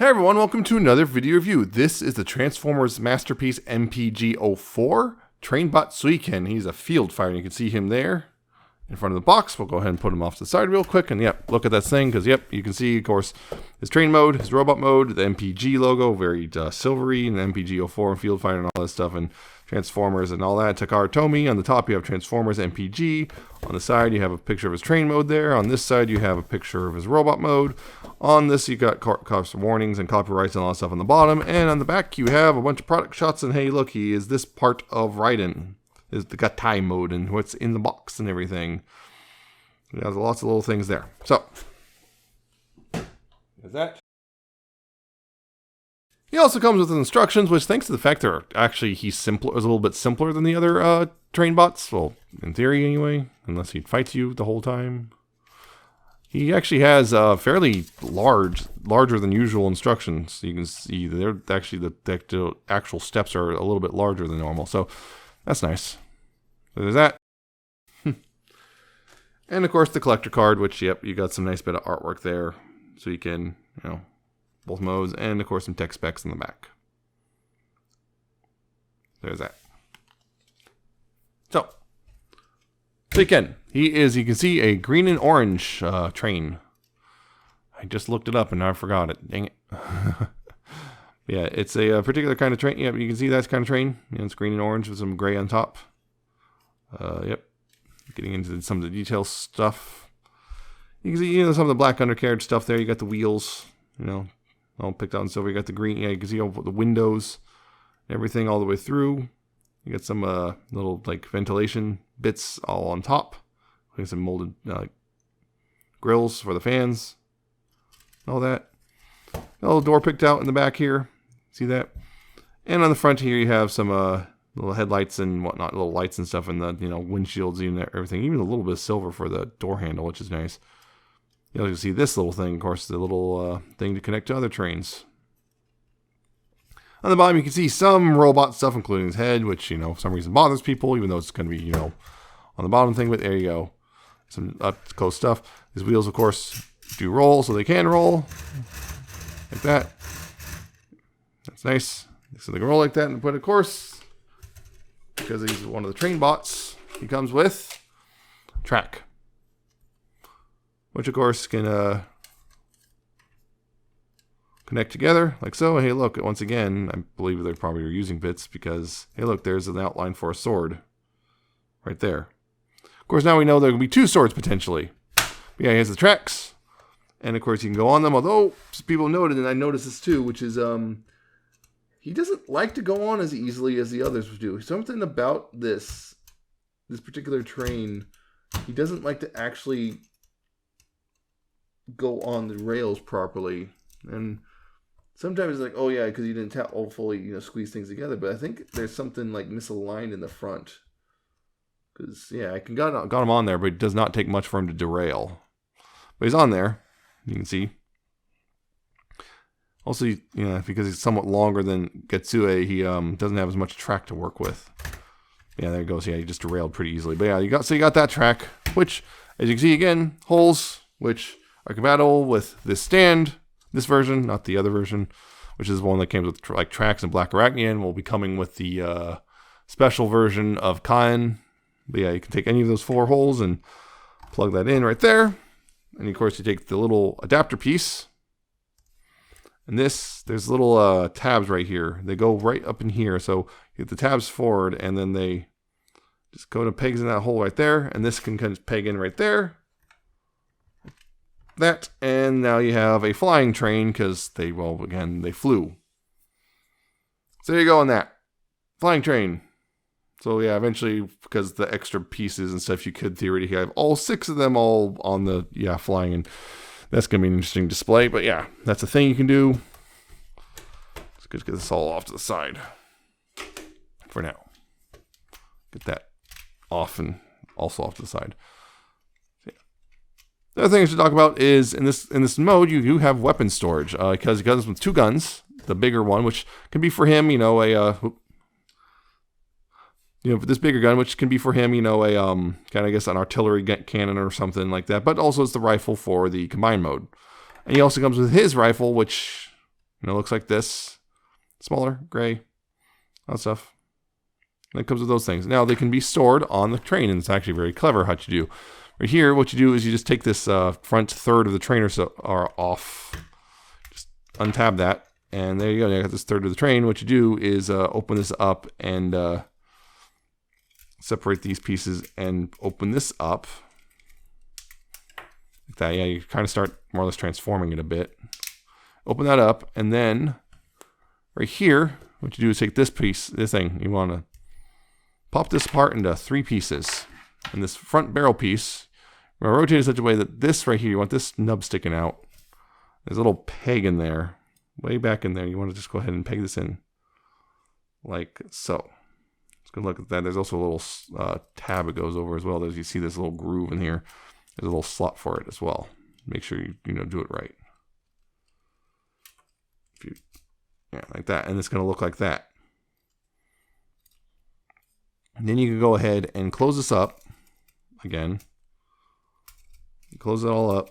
Hi everyone, welcome to another video review. This is the Transformers masterpiece MPG-04 Trainbot Suiken. He's a field fire, and you can see him there in front of the box. We'll go ahead and put him off to the side real quick, and yep, look at that thing, because yep, you can see, of course, his train mode, his robot mode, the MPG logo, very silvery, and the MPG-04 and field fire and all that stuff, and Transformers and all that. Takara Tomy. On the top you have Transformers MPG. On the side you have a picture of his train mode there. On this side you have a picture of his robot mode. On this you got cost warnings and copyrights and all that stuff on the bottom. And on the back you have a bunch of product shots, and hey look, he is this part of Raiden. Is the Gatai mode and what's in the box and everything. There's lots of little things there. So there's that. He also comes with instructions, which thanks to the fact they're actually is a little bit simpler than the other train bots. Well, in theory anyway, unless he fights you the whole time. He actually has fairly larger than usual instructions. You can see they're actually the actual steps are a little bit larger than normal, so that's nice. So there's that. And of course the collector card, which yep, you got some nice bit of artwork there, so you can both modes, and of course some tech specs in the back. There's that. So again, he is, you can see, a green and orange train. I just looked it up and now I forgot it. Dang it. Yeah, it's a particular kind of train. Yep, you can see that kind of train. It's green and orange with some gray on top. Yep. Getting into some of the detail stuff. You can see, some of the black undercarriage stuff there. You got the wheels, all picked out in silver. You got the green. Yeah, you can see all the windows, everything all the way through. You got some little ventilation bits all on top. You got some molded grills for the fans. All that. A little door picked out in the back here. See that? And on the front here, you have some little headlights and whatnot, little lights and stuff, and the windshields and everything. Even a little bit of silver for the door handle, which is nice. You'll see this little thing, of course, the little thing to connect to other trains. On the bottom, you can see some robot stuff, including his head, which, for some reason bothers people, even though it's going to be, on the bottom thing. But there you go. Some up-close stuff. His wheels, of course, do roll, so they can roll. Like that. That's nice. So they can roll like that. But, of course, because he's one of the train bots, he comes with track. Which, of course, can connect together, like so. Hey, look, once again, I believe they probably are using bits because, hey, look, there's an outline for a sword right there. Of course, now we know there can be two swords, potentially. But yeah, he has the tracks, and, of course, you can go on them, although people noted, and I noticed this too, which is he doesn't like to go on as easily as the others do. Something about this particular train, he doesn't like to actually go on the rails properly, and sometimes it's like, oh yeah, because you didn't fully squeeze things together. But I think there's something like misaligned in the front, because yeah, I got him on there, but it does not take much for him to derail. But he's on there, you can see. Also, because he's somewhat longer than Getsue, he doesn't have as much track to work with. Yeah, there it goes. Yeah, he just derailed pretty easily. But yeah, you got that track, which, as you can see again, holes, which are compatible with this stand, this version, not the other version, which is one that came with tracks and Black Arachnian. Will be coming with the special version of Kain. But yeah, you can take any of those 4 holes and plug that in right there. And of course, you take the little adapter piece. And there's little tabs right here. They go right up in here. So you get the tabs forward, and then they just go to pegs in that hole right there. And this can kind of peg in right there. That, and now you have a flying train because they flew. So there you go on that. Flying train. So yeah, eventually, because the extra pieces and stuff, you could theoretically have all 6 of them all on the, flying, and that's going to be an interesting display. But yeah, that's a thing you can do. Let's just get this all off to the side for now. Get that off and also off to the side. The other thing I should talk about is in this mode, you do have weapon storage because it comes with 2 guns. The bigger one, which can be for him, this bigger gun, which can be for him, an artillery cannon or something like that. But also it's the rifle for the combined mode. And he also comes with his rifle, which And it looks like this. Smaller, gray, all that stuff. And it comes with those things. Now, they can be stored on the train, and it's actually very clever how you do. Right here, what you do is you just take this front third of the trainer off. Just untab that. And there you go. You got this third of the train. What you do is open this up and separate these pieces and open this up. Like that. Yeah, you kind of start more or less transforming it a bit. Open that up, and then right here, what you do is take this piece, this thing, you want to pop this apart into 3 pieces. And this front barrel piece, you want to rotate it in such a way that this right here, you want this nub sticking out. There's a little peg in there, way back in there. You want to just go ahead and peg this in like so. Let's go look at that. There's also a little tab it goes over as well. As you see this little groove in here, there's a little slot for it as well. Make sure you do it right. Yeah, like that, and it's going to look like that. And then you can go ahead and close this up again. Close it all up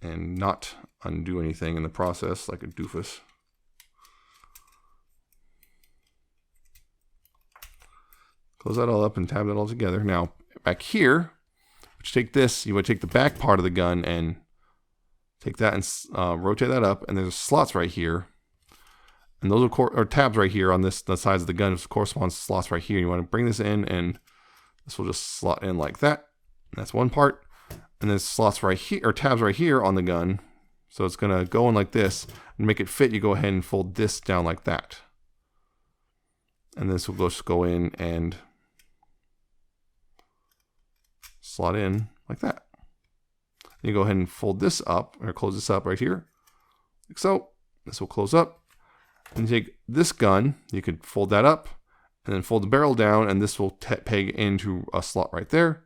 and not undo anything in the process like a doofus. Close that all up and tab that all together. Now, back here, take this, you would take the back part of the gun and take that and rotate that up, and there's slots right here. And those are tabs right here on the sides of the gun, which corresponds to slots right here. You want to bring this in, and this will just slot in like that. That's one part. And there's slots right here, or tabs right here on the gun. So it's going to go in like this. And make it fit, you go ahead and fold this down like that. And this will just go in and slot in like that. You go ahead and fold this up, or close this up right here, like so. This will close up. And you take this gun, you could fold that up, and then fold the barrel down, and this will peg into a slot right there.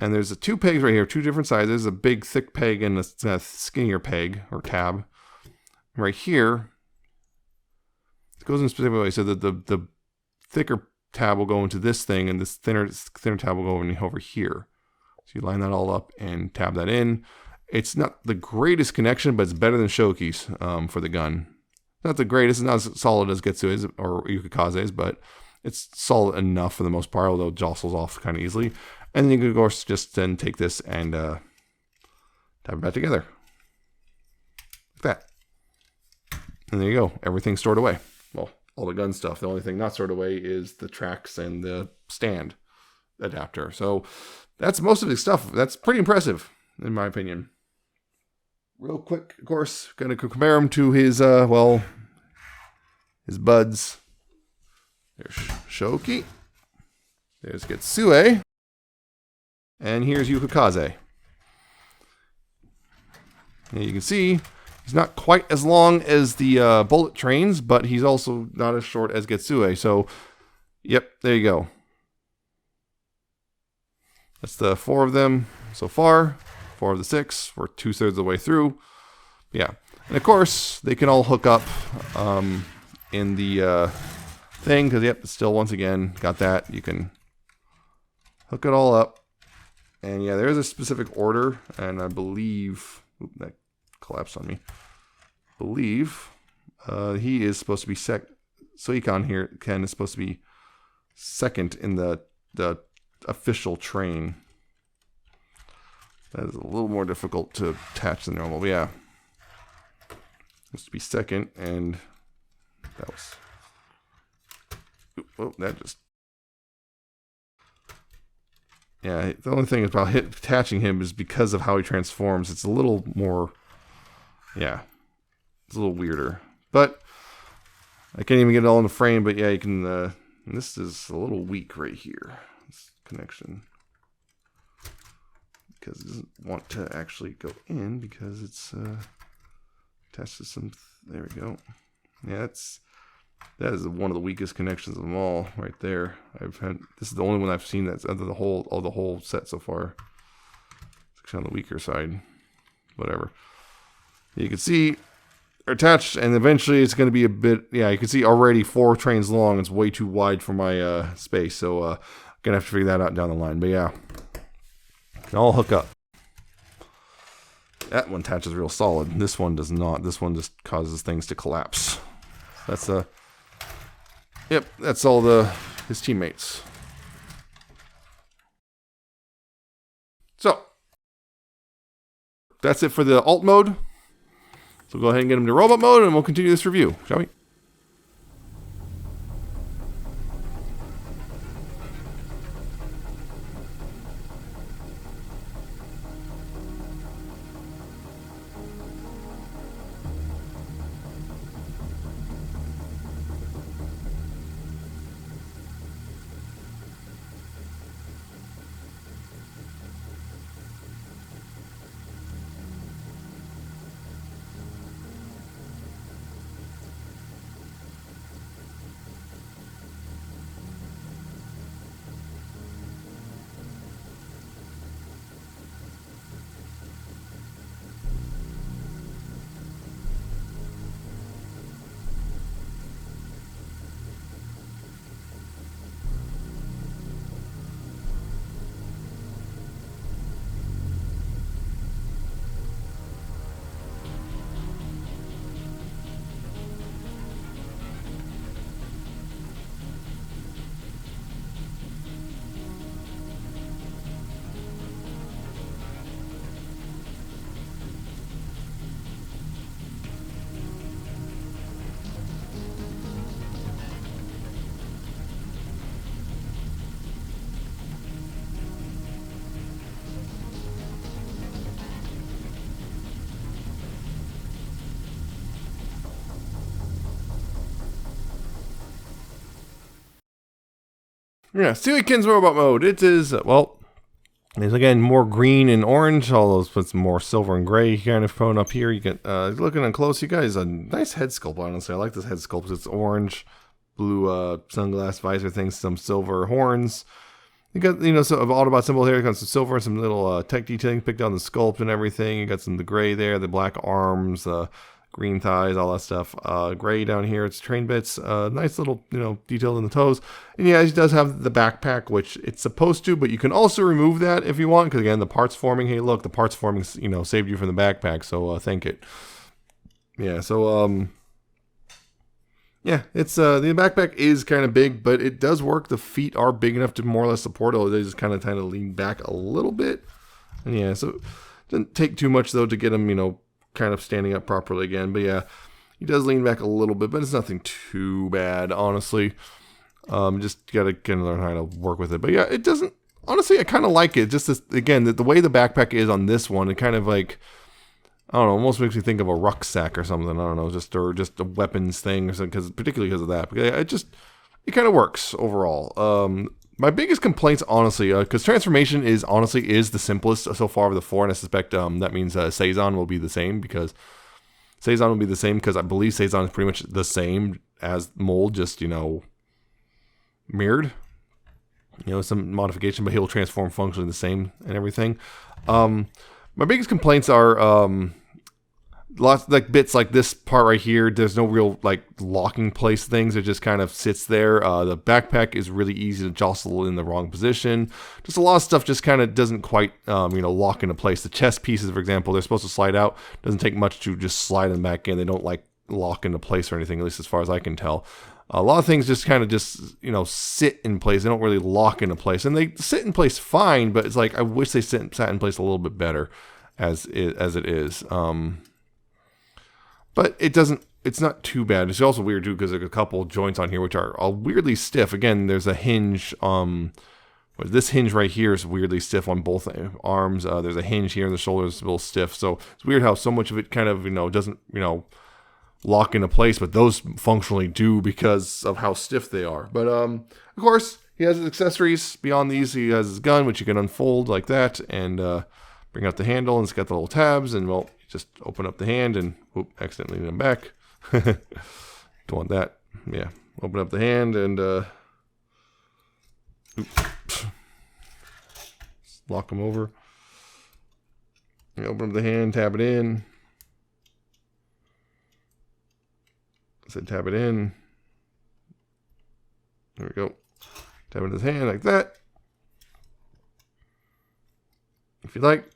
And there's 2 pegs right here, 2 different sizes, a big thick peg and a skinnier peg, or tab. Right here, it goes in a specific way, so that the thicker tab will go into this thing, and this thinner tab will go over here. So you line that all up and tab that in. It's not the greatest connection, but it's better than Shoki's for the gun. Not the greatest, it's not as solid as Getsue's or Yukikaze's, but it's solid enough for the most part, although it jostles off kind of easily. And then you can, of course, just then take this and tab it back together. Like that. And there you go. Everything's stored away. Well, all the gun stuff. The only thing not stored away is the tracks and the stand adapter. So that's most of the stuff. That's pretty impressive, in my opinion. Real quick, of course, going to compare him to his, his buds. There's Shoki. There's Getsue. And here's Yukikaze. And you can see he's not quite as long as the bullet trains, but he's also not as short as Getsue. So, yep, there you go. That's the 4 of them so far. 4 of the 6. We're 2/3 of the way through. Yeah. And of course, they can all hook up in the thing, because, yep, it's still, once again, got that. You can hook it all up. And yeah, there's a specific order, and I believe, oop, that collapsed on me. I believe he is supposed to be Suiken here, Ken is supposed to be second in the official train. That is a little more difficult to attach than normal, but yeah. Supposed to be second, and that was, oh, that just, yeah, the only thing about attaching him is because of how he transforms. It's a little more, yeah, it's a little weirder. But I can't even get it all in the frame, but yeah, you can, and this is a little weak right here, this connection. Because it doesn't want to actually go in because it's attached to some, there we go. Yeah, that is one of the weakest connections of them all right there. This is the only one I've seen that's under the whole set so far. It's actually on the weaker side. Whatever. You can see they're attached, and eventually it's going to be a bit, yeah, you can see already 4 trains long. It's way too wide for my space, so I'm going to have to figure that out down the line. But yeah, they all hook up. That one attaches real solid. This one does not. This one just causes things to collapse. That's yep, that's all his teammates. So that's it for the alt mode. So go ahead and get him to robot mode, and we'll continue this review, shall we? Yeah, Suiken's robot mode. It is, well, it's again more green and orange, although it's more silver and gray kind of tone up here. You get, looking up close, you guys, a nice head sculpt, honestly. I like this head sculpt. It's orange, blue sunglass visor thing, some silver horns. You got, you know, so of Autobot symbol here. You got some silver and some little tech detailing picked on the sculpt and everything. You got some of the gray there, the black arms, green thighs, all that stuff. Gray down here, it's train bits. Nice little, you know, detail in the toes. And yeah, it does have the backpack, which it's supposed to, but you can also remove that if you want, because again, the parts forming. Hey, look, the parts forming, you know, saved you from the backpack, so thank it. Yeah, so yeah, it's the backpack is kind of big, but it does work. The feet are big enough to more or less support it. They just kind of lean back a little bit. And yeah, so it doesn't take too much though to get them, you know, kind of standing up properly again. But yeah, he does lean back a little bit, but it's nothing too bad, honestly. Just gotta kind of learn how to work with it. But yeah, it doesn't, honestly, I kind of like it. Just this, again, the way the backpack is on this one, it kind of like, I don't know, almost makes me think of a rucksack or something. I don't know, or just a weapons thing or something, particularly because of that. But it kind of works overall. My biggest complaints, honestly, because transformation is the simplest so far of the four, and I suspect that means Seizon will be the same, because I believe Seizon is pretty much the same as Mold, just, you know, mirrored. You know, some modification, but he'll transform functionally the same and everything. My biggest complaints are lots like bits like this part right here. There's no real like locking place things. It just kind of sits there. The backpack is really easy to jostle in the wrong position. Just a lot of stuff just kind of doesn't quite you know, lock into place. The chest pieces, for example, they're supposed to slide out. Doesn't take much to just slide them back in. They don't like lock into place or anything, at least as far as I can tell. A lot of things just kind of you know, sit in place. They don't really lock into place, and they sit in place fine. But it's like I wish they sat in place a little bit better, as it is. But it doesn't. It's not too bad. It's also weird too, because there's a couple joints on here which are all weirdly stiff. Again, there's a hinge. This hinge right here is weirdly stiff on both arms. There's a hinge here in the shoulders, a little stiff. So it's weird how so much of it kind of, you know, doesn't, you know, lock into place, but those functionally do because of how stiff they are. But of course, he has his accessories. Beyond these, he has his gun, which you can unfold like that and bring out the handle, and it's got the little tabs, and well, just open up the hand and whoop, accidentally lean them back. Don't want that. Yeah, open up the hand and lock them over. You open up the hand, tab it in. I said tab it in. There we go. Tab it in his hand like that. If you like.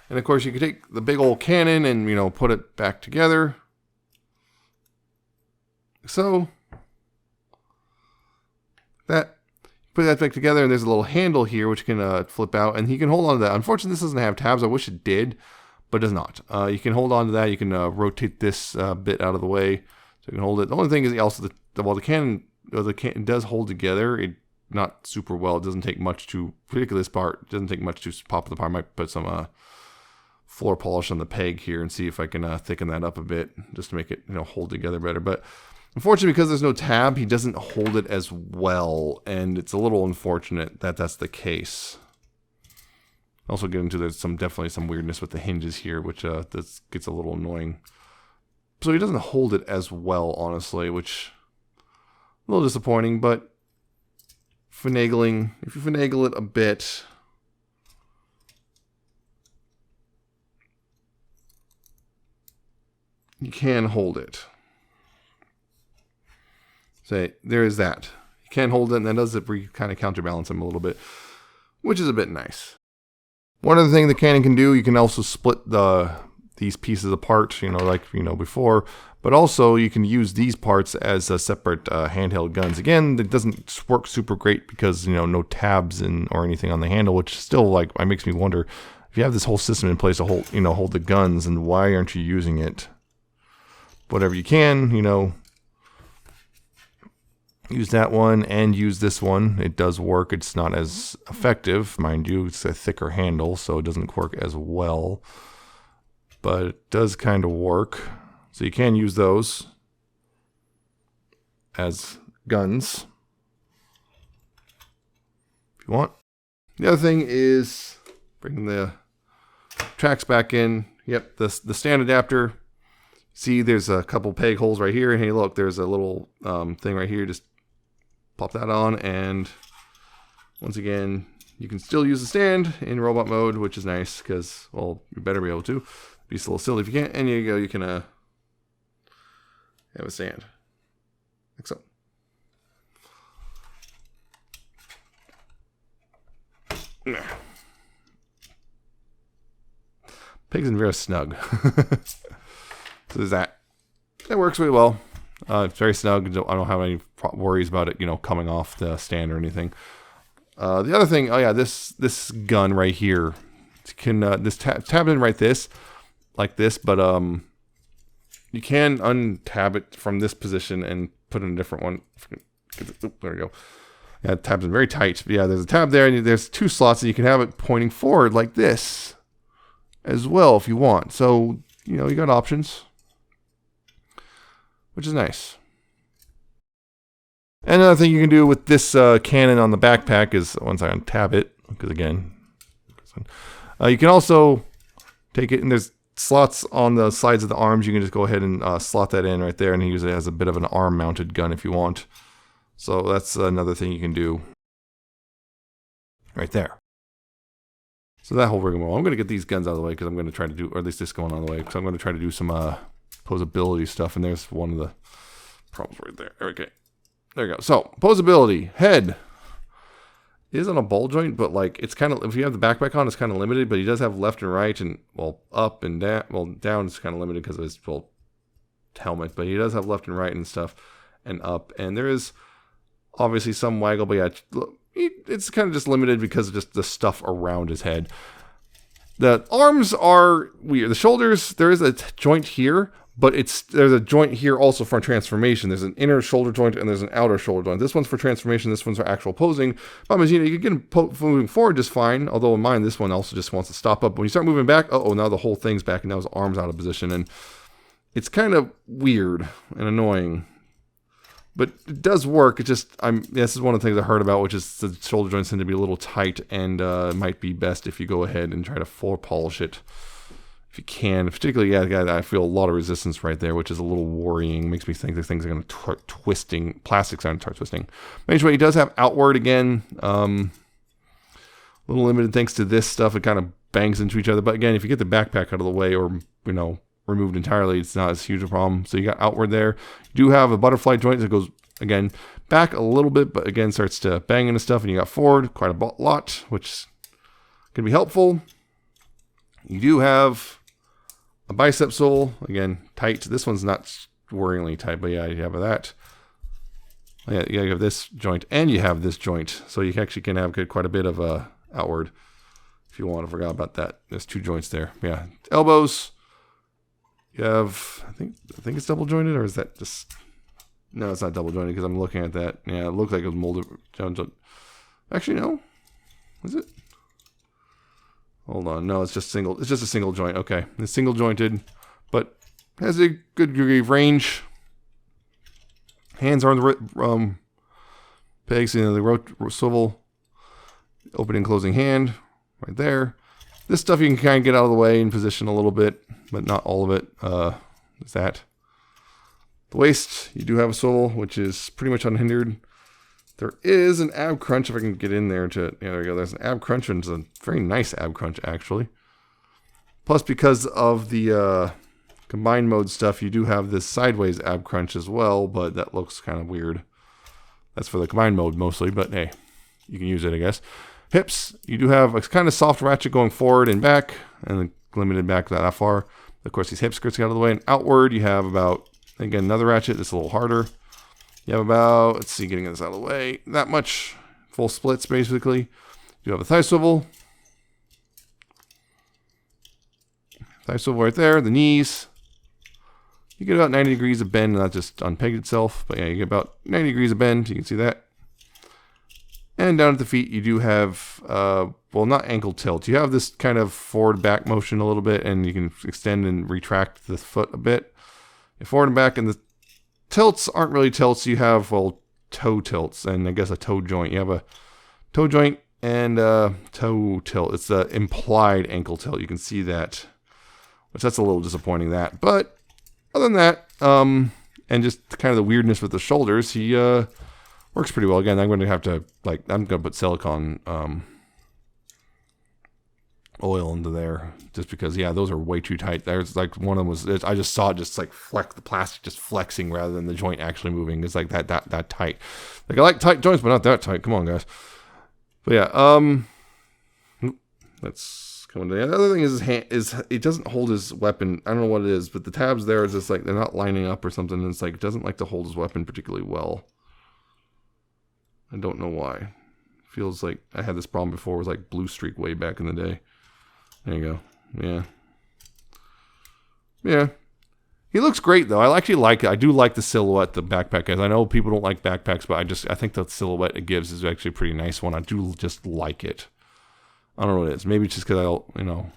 And of course, you can take the big old cannon and, you know, put it back together. So, put that back together, and there's a little handle here which can flip out, and you can hold on to that. Unfortunately, this doesn't have tabs. I wish it did, but it does not. You can hold on to that. You can rotate this bit out of the way, so you can hold it. The only thing is also while the cannon does hold together, it not super well. It doesn't take much to, particularly this part, it doesn't take much to pop it apart. I might put some floor polish on the peg here and see if I can thicken that up a bit just to make it, you know, hold together better. But unfortunately, because there's no tab, he doesn't hold it as well, and it's a little unfortunate that that's the case. Also get into there's definitely some weirdness with the hinges here, which this gets a little annoying. So he doesn't hold it as well, honestly, which a little disappointing, but if you finagle it a bit, you can hold it. So there is that. You can hold it, and that does kind of counterbalance him a little bit, which is a bit nice. One other thing the cannon can do, you can also split these pieces apart, you know, like before, but also you can use these parts as separate handheld guns. Again, it doesn't work super great because, you know, no tabs or anything on the handle, which still it makes me wonder if you have this whole system in place to hold the guns, and why aren't you using it? Whatever you can, you know, use that one and use this one. It does work. It's not as effective, mind you. It's a thicker handle, so it doesn't work as well. But it does kind of work. So you can use those as guns if you want. The other thing is bringing the tracks back in. Yep, the stand adapter. See, there's a couple peg holes right here. And hey, look, there's a little thing right here. Just pop that on, and once again, you can still use the stand in robot mode, which is nice because, well, you better be able to. Be a little silly if you can't. And there you go. You can have a stand like so. Pigs in very snug. So there's that. That works really well. It's very snug. I don't have any worries about it, you know, coming off the stand or anything. The other thing, oh yeah, this gun right here can this tab in like this, but you can untab it from this position and put in a different one. There we go. Yeah, it tabs in very tight. But yeah, there's a tab there, and there's two slots, and you can have it pointing forward like this as well if you want. So, you know, you got options, which is nice. And another thing you can do with this cannon on the backpack is, once I untab it, because again, you can also take it, and there's slots on the sides of the arms. You can just go ahead and slot that in right there, and use it as a bit of an arm-mounted gun if you want. So that's another thing you can do right there. So that whole rigmarole. I'm going to get these guns out of the way because I'm going to try to do, or at least this going on the way, because I'm going to try to do some posability stuff, and there's one of the problems right there. Okay. There you go. So, posability. Head is on a ball joint, but like it's kind of, if you have the backpack on, it's kind of limited, but he does have left and right, and well, up and down. Well, down is kind of limited because of his helmet, but he does have left and right and stuff, and up. And there is obviously some waggle, but yeah, it's kind of just limited because of just the stuff around his head. The arms are weird. The shoulders, there is a joint here, but there's a joint here also for transformation. There's an inner shoulder joint and there's an outer shoulder joint. This one's for transformation. This one's for actual posing. Problem is, you know, you can get him moving forward just fine. Although in mine, this one also just wants to stop up. When you start moving back, now the whole thing's back, and now his arm's out of position, and it's kind of weird and annoying. But it does work. It just, this is one of the things I heard about, which is the shoulder joints tend to be a little tight, and it might be best if you go ahead and try to floor polish it if you can. Particularly, yeah, I feel a lot of resistance right there, which is a little worrying. Makes me think that things are going to start twisting. Plastics are going to start twisting. But anyway, he does have outward again. A little limited thanks to this stuff. It kind of bangs into each other. But again, if you get the backpack out of the way, or, you know, removed entirely, it's not as huge a problem. So you got outward there. You do have a butterfly joint that goes, again, back a little bit, but again starts to bang into stuff. And you got forward quite a lot, which can be helpful. You do have a bicep sole, again, tight. This one's not worryingly tight, but yeah, you have that. Yeah, you have this joint, and you have this joint, so you actually can have quite a bit of outward if you want. I forgot about that. There's 2 joints there. Yeah, elbows. You have, I think it's double jointed, or is that just? No, it's not double jointed because I'm looking at that. Yeah, it looked like it was molded. Actually, no. Is it? Hold on. No, it's just single. It's just a single joint. Okay, it's single jointed, but has a good degree of range. Hands are on the pegs, you know, the swivel, opening and closing hand, right there. This stuff you can kind of get out of the way and position a little bit, but not all of it. Is that. The waist, you do have a swivel, which is pretty much unhindered. There is an ab crunch, if I can get in there to, yeah, there we go. There's an ab crunch, and it's a very nice ab crunch, actually. Plus, because of the combined mode stuff, you do have this sideways ab crunch as well, but that looks kind of weird. That's for the combined mode mostly, but hey, you can use it, I guess. Hips, you do have a kind of soft ratchet going forward and back, and limited back that far. Of course, these hip skirts get out of the way, and outward you have about, again, another ratchet. It's a little harder. You have about, let's see, getting this out of the way, that much full splits basically. You have a thigh swivel. Thigh swivel right there, the knees. You get about 90 degrees of bend, not just unpeg itself, but yeah, you get about 90 degrees of bend. You can see that. And down at the feet, you do have, well, not ankle tilt. You have this kind of forward back motion a little bit, and you can extend and retract the foot a bit. Forward and back, and the tilts aren't really tilts. You have, well, toe tilts, and I guess a toe joint. You have a toe joint and toe tilt. It's the implied ankle tilt. You can see that, which that's a little disappointing, that. But other than that, and just kind of the weirdness with the shoulders, he works pretty well. Again, I'm going to have to, like, I'm going to put silicone oil into there just because, yeah, those are way too tight. There's like one of them was, I just saw it just like flex, the plastic just flexing rather than the joint actually moving. It's like that tight. Like, I like tight joints, but not that tight. Come on, guys. But yeah, that's coming down. The other thing is his hand is, it doesn't hold his weapon. I don't know what it is, but the tabs there is just like they're not lining up or something. And it's like it doesn't like to hold his weapon particularly well. I don't know why. Feels like I had this problem before. It was like Blue Streak way back in the day. There you go. Yeah. Yeah. He looks great though. I actually like it. I do like the silhouette the backpack has. I know people don't like backpacks, but I think the silhouette it gives is actually a pretty nice one. I do just like it. I don't know what it is. Maybe it's just because I, you know.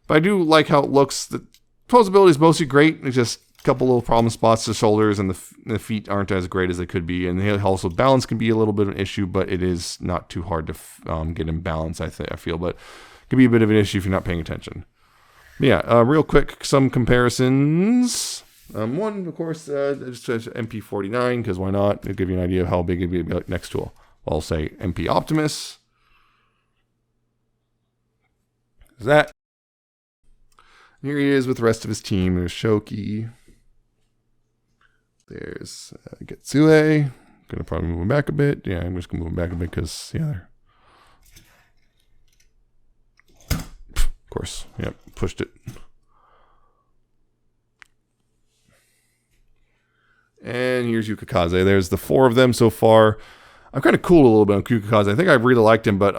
But I do like how it looks. The posability is mostly great. It's just a couple little problem spots. The shoulders and the feet aren't as great as they could be. And also balance can be a little bit of an issue, but it is not too hard to get in balance, I feel. But it can be a bit of an issue if you're not paying attention. But yeah, real quick, some comparisons. One, of course, just MP49, because why not? It'll give you an idea of how big it'd be next to I'll say MP Optimus. There's that. Here he is with the rest of his team. There's Shoki. There's Getsue. I'm gonna probably move him back a bit. Yeah, I'm just gonna move him back a bit because, yeah, of course, yep, pushed it. And here's Yukikaze. There's the 4 of them so far. I'm kind of cool a little bit on Yukikaze. I think I really liked him, but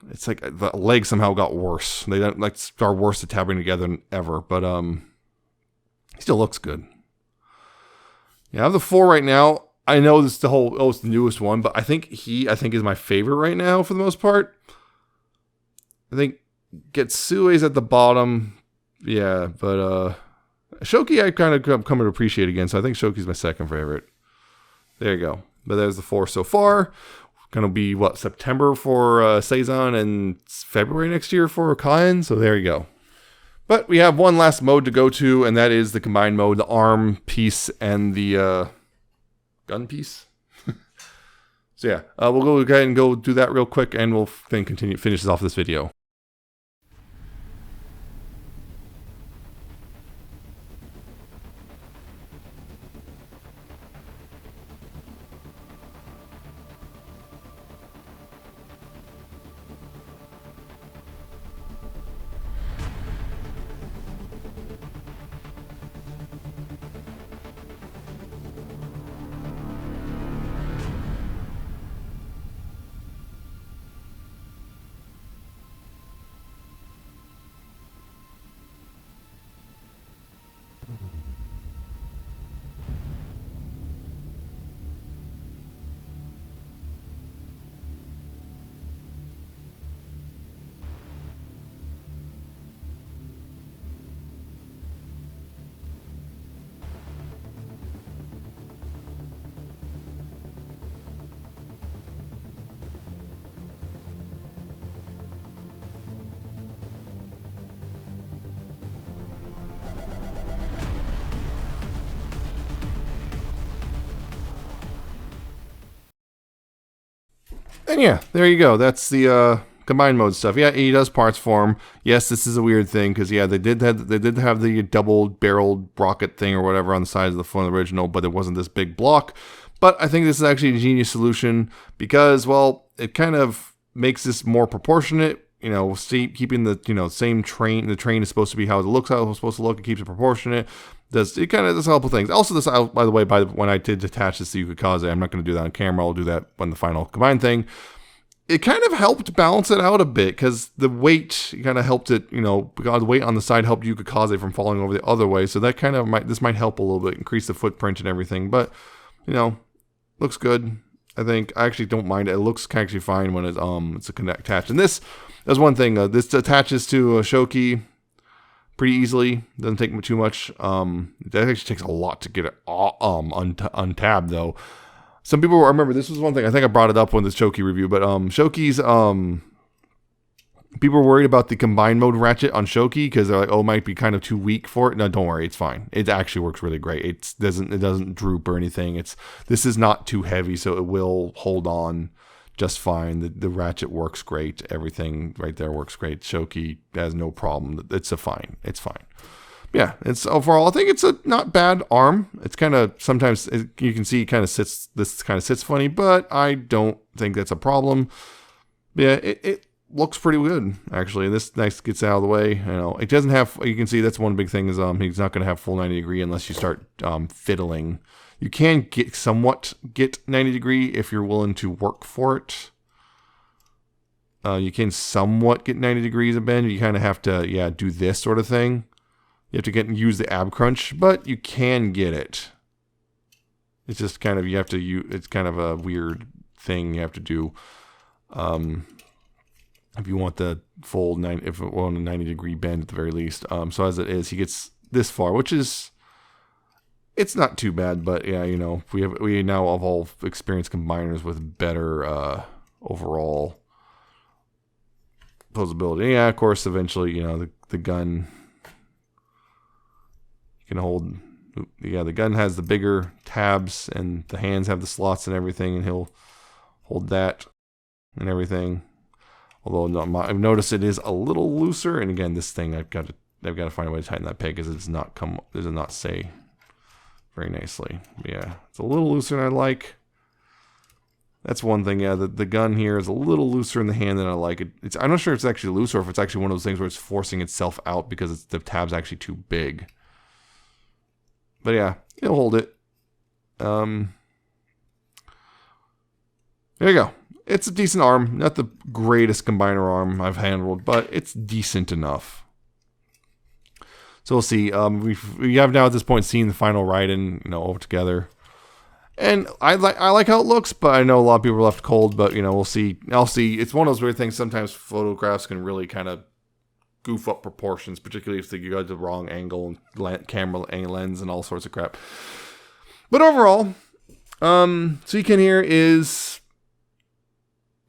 it's like the legs somehow got worse. They like are worse at tabbing together than ever, but he still looks good. Yeah, I have the 4 right now. I know this is it's the newest one, but I think is my favorite right now for the most part. I think Getsue's at the bottom. Yeah, but Shoki I kind of come to appreciate again, so I think Shoki's my second favorite. There you go. But there's the 4 so far. Gonna be what, September for Seizan and February next year for Kaien, so there you go. But we have one last mode to go to, and that is the combined mode, the arm piece and the gun piece. So yeah, we'll go ahead and go do that real quick, and we'll then finish off this video. And yeah, there you go. That's the combined mode stuff. Yeah, he does parts form. Yes, this is a weird thing because yeah, they did have the double-barreled rocket thing or whatever on the sides of the front of the original, but it wasn't this big block. But I think this is actually a genius solution because, well, it kind of makes this more proportionate. You know, keeping the same train. The train is supposed to be how it looks, how it's supposed to look. It keeps it proportionate. It kind of does a couple things. Also, this, by the way, when I did attach this to Yukikaze, I'm not going to do that on camera. I'll do that when the final combined thing. It kind of helped balance it out a bit because the weight kind of helped it. The weight on the side helped Yukikaze from falling over the other way. So that kind of this might help a little bit, increase the footprint and everything. But looks good. I think I actually don't mind it. It looks actually fine when it's attached. And this is one thing. This attaches to a Shoki pretty easily. Doesn't take too much. That actually takes a lot to get it untabbed though. Some people, I remember this was one thing. I think I brought it up on the Shoki review, but Shoki's people were worried about the combined mode ratchet on Shoki because they're like, oh, it might be kind of too weak for it. No, don't worry, it's fine. It actually works really great. It doesn't droop or anything. This is not too heavy, so it will hold on just fine. The ratchet works great. Everything right there works great. Shoki has no problem. It's fine. Yeah, it's overall, I think it's a not bad arm. It's kind of sometimes you can see this kind of sits funny, but I don't think that's a problem. Yeah, it looks pretty good actually. This nice gets out of the way. It doesn't have. You can see that's one big thing is he's not going to have full 90 degree unless you start fiddling. You can somewhat get 90 degree if you're willing to work for it. You can somewhat get 90 degrees of bend. You kind of have to do this sort of thing. You have to use the ab crunch, but you can get it. It's just kind of it's kind of a weird thing you have to do. If you want the full 90, if you want a 90 degree bend at the very least. So as it is, he gets this far, which is, it's not too bad, but yeah, we now have all experienced combiners with better overall posability. Yeah, of course, eventually, the gun can hold. Yeah, the gun has the bigger tabs, and the hands have the slots and everything, and he'll hold that and everything. Although I've noticed it is a little looser, and again, this thing I've got to find a way to tighten that peg because it does not say very nicely. But yeah, it's a little looser than I like. That's one thing. Yeah, the gun here is a little looser in the hand than I like. I'm not sure if it's actually loose or if it's actually one of those things where it's forcing itself out because the tab's actually too big. But yeah, it'll hold it. There you go. It's a decent arm. Not the greatest combiner arm I've handled, but it's decent enough. So we'll see. We have now at this point seen the final Raiden, all together. And I like how it looks, but I know a lot of people are left cold, but we'll see. I'll see. It's one of those weird things. Sometimes photographs can really kind of goof up proportions, particularly if you got the wrong angle and camera lens and all sorts of crap. But overall, Suiken here is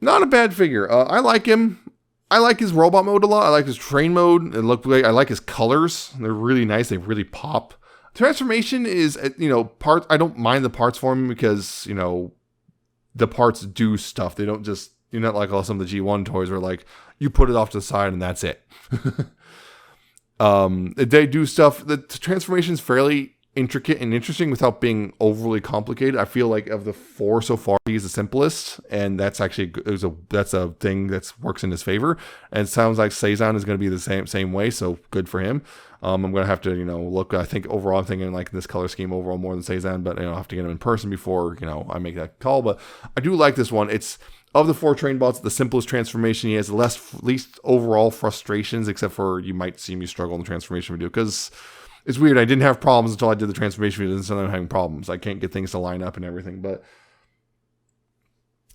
not a bad figure. I like him. I like his robot mode a lot. I like his train mode. I like his colors. They're really nice. They really pop. Transformation is, part. I don't mind the parts forming because, the parts do stuff. They don't just, you're not like some of the G1 toys where like you put it off to the side and that's it. They do stuff. The transformation is fairly intricate and interesting without being overly complicated. I feel like of the four so far, he's the simplest, and that's actually that's a thing that works in his favor. And it sounds like Seizan is going to be the same way, so good for him. I'm going to have to look. I think overall, I'm thinking like this color scheme overall more than Seizan, but I'll have to get him in person before I make that call. But I do like this one. It's of the four Trainbots, the simplest transformation. He has least overall frustrations, except for you might see me struggle in the transformation video because it's weird. I didn't have problems until I did the transformation video, and suddenly I'm having problems. I can't get things to line up and everything. But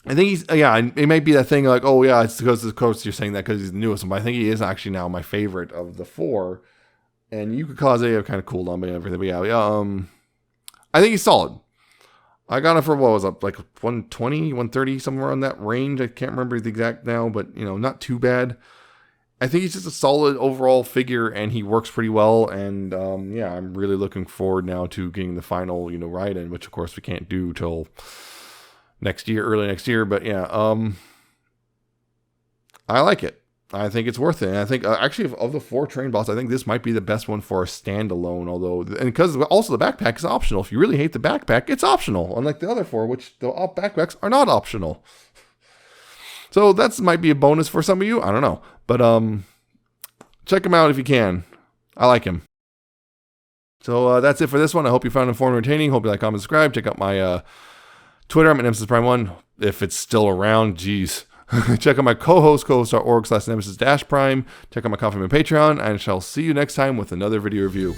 I think it might be that thing like, oh yeah, it's because of course you're saying that because he's the newest one. But I think he is actually now my favorite of the four. And Yukikaze have kind of cooled on me and everything. But yeah, I think he's solid. I got him for, what was it, like 120, 130, somewhere on that range. I can't remember the exact now, but, not too bad. I think he's just a solid overall figure, and he works pretty well. And, yeah, I'm really looking forward now to getting the final, Raiden, which, of course, we can't do till early next year. But, yeah, I like it. I think it's worth it. And I think actually of the 4 Trainbots, I think this might be the best one for a standalone. Although, and because also the backpack is optional. If you really hate the backpack, it's optional. Unlike the other 4, which the backpacks are not optional. So that might be a bonus for some of you. I don't know, but check him out if you can. I like him. So that's it for this one. I hope you found it informative and entertaining. Hope you like, comment, subscribe. Check out my Twitter. I'm at Nemesis Prime 1. If it's still around, geez. Check out my co-host.org/Nemesis-Prime. Check out my Coffee and Patreon. And I shall see you next time with another video review.